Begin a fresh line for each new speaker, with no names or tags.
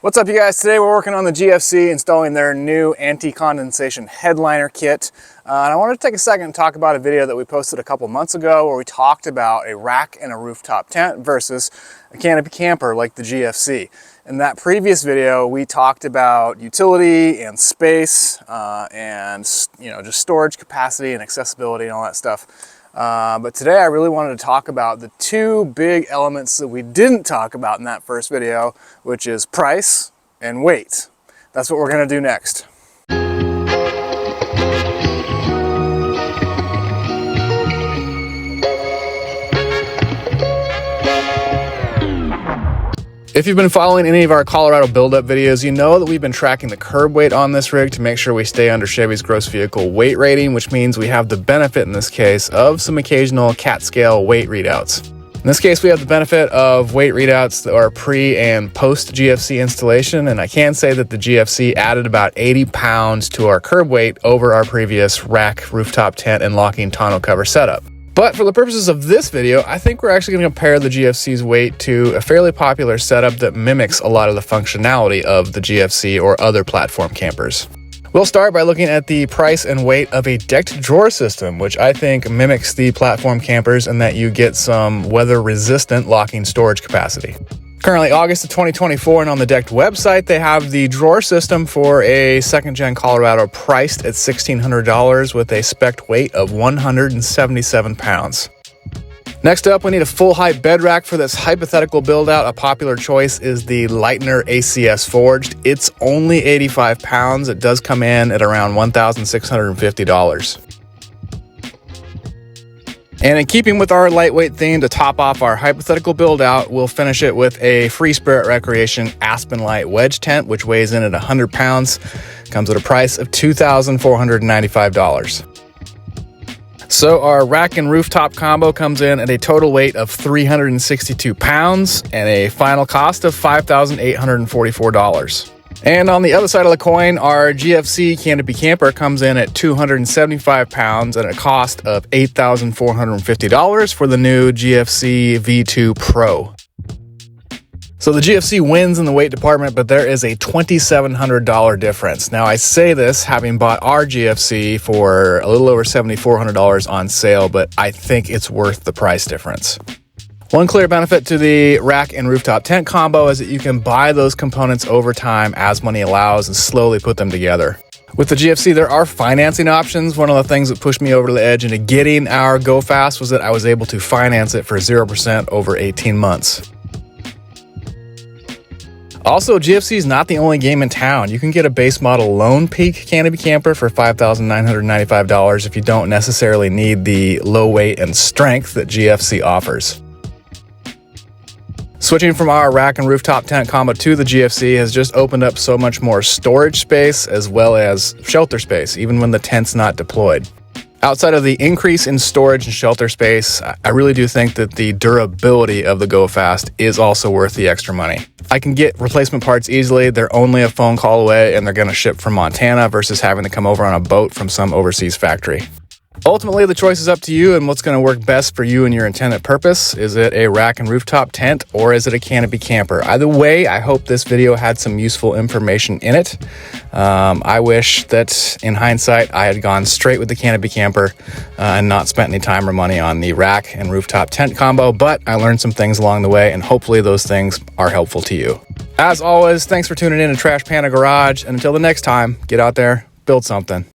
What's up, you guys? Today we're working on the GFC installing their new anti-condensation headliner kit. And I wanted to take a second and talk about a video that we posted a couple months ago where we talked about a rack and a rooftop tent versus a canopy camper like the GFC. In that previous video, we talked about utility and space and just storage capacity and accessibility and all that stuff. But today I really wanted to talk about the two big elements that we didn't talk about in that first video, which is price and weight. That's what we're going to do next. If you've been following any of our Colorado build-up videos, you know that we've been tracking the curb weight on this rig to make sure we stay under Chevy's gross vehicle weight rating, which means we have the benefit in this case of some occasional cat scale weight readouts. In this case, we have the benefit of weight readouts that are pre and post GFC installation, and I can say that the GFC added about 80 pounds to our curb weight over our previous rack, rooftop tent, and locking tonneau cover setup. But for the purposes of this video, I think we're actually going to compare the GFC's weight to a fairly popular setup that mimics a lot of the functionality of the GFC or other platform campers. We'll start by looking at the price and weight of a decked drawer system, which I think mimics the platform campers in that you get some weather-resistant locking storage capacity. Currently August of 2024, and on the Decked website, they have the drawer system for a second-gen Colorado priced at $1,600 with a spec'd weight of 177 pounds. Next up, we need a full height bed rack for this hypothetical build-out. A popular choice is the Lightner ACS Forged. It's only 85 pounds. It does come in at around $1,650. And in keeping with our lightweight theme, to top off our hypothetical build out, we'll finish it with a Free Spirit Recreation Aspen Light wedge tent, which weighs in at 100 pounds, comes at a price of $2,495. So our rack and rooftop combo comes in at a total weight of 362 pounds and a final cost of $5,844. And on the other side of the coin, our GFC Canopy camper comes in at 275 pounds at a cost of $8,450 for the new GFC V2 Pro. So the GFC wins in the weight department, but there is a $2,700 difference. Now I say this having bought our GFC for a little over $7,400 on sale, but I think it's worth the price difference. One clear benefit to the rack and rooftop tent combo is that you can buy those components over time as money allows and slowly put them together. With the GFC, there are financing options. One of the things that pushed me over the edge into getting our Go Fast was that I was able to finance it for 0% over 18 months. Also, GFC is not the only game in town. You can get a base model Lone Peak Canopy camper for $5,995 if you don't necessarily need the low weight and strength that GFC offers. Switching from our rack and rooftop tent combo to the GFC has just opened up so much more storage space as well as shelter space, even when the tent's not deployed. Outside of the increase in storage and shelter space, I really do think that the durability of the Go Fast is also worth the extra money. I can get replacement parts easily. They're only a phone call away and they're going to ship from Montana versus having to come over on a boat from some overseas factory. Ultimately, the choice is up to you and what's going to work best for you and your intended purpose. Is it a rack and rooftop tent or is it a canopy camper? Either way, I hope this video had some useful information in it. I wish that in hindsight, I had gone straight with the canopy camper and not spent any time or money on the rack and rooftop tent combo, but I learned some things along the way and hopefully those things are helpful to you. As always, thanks for tuning in to Trash Panda Garage, and until the next time, get out there, build something.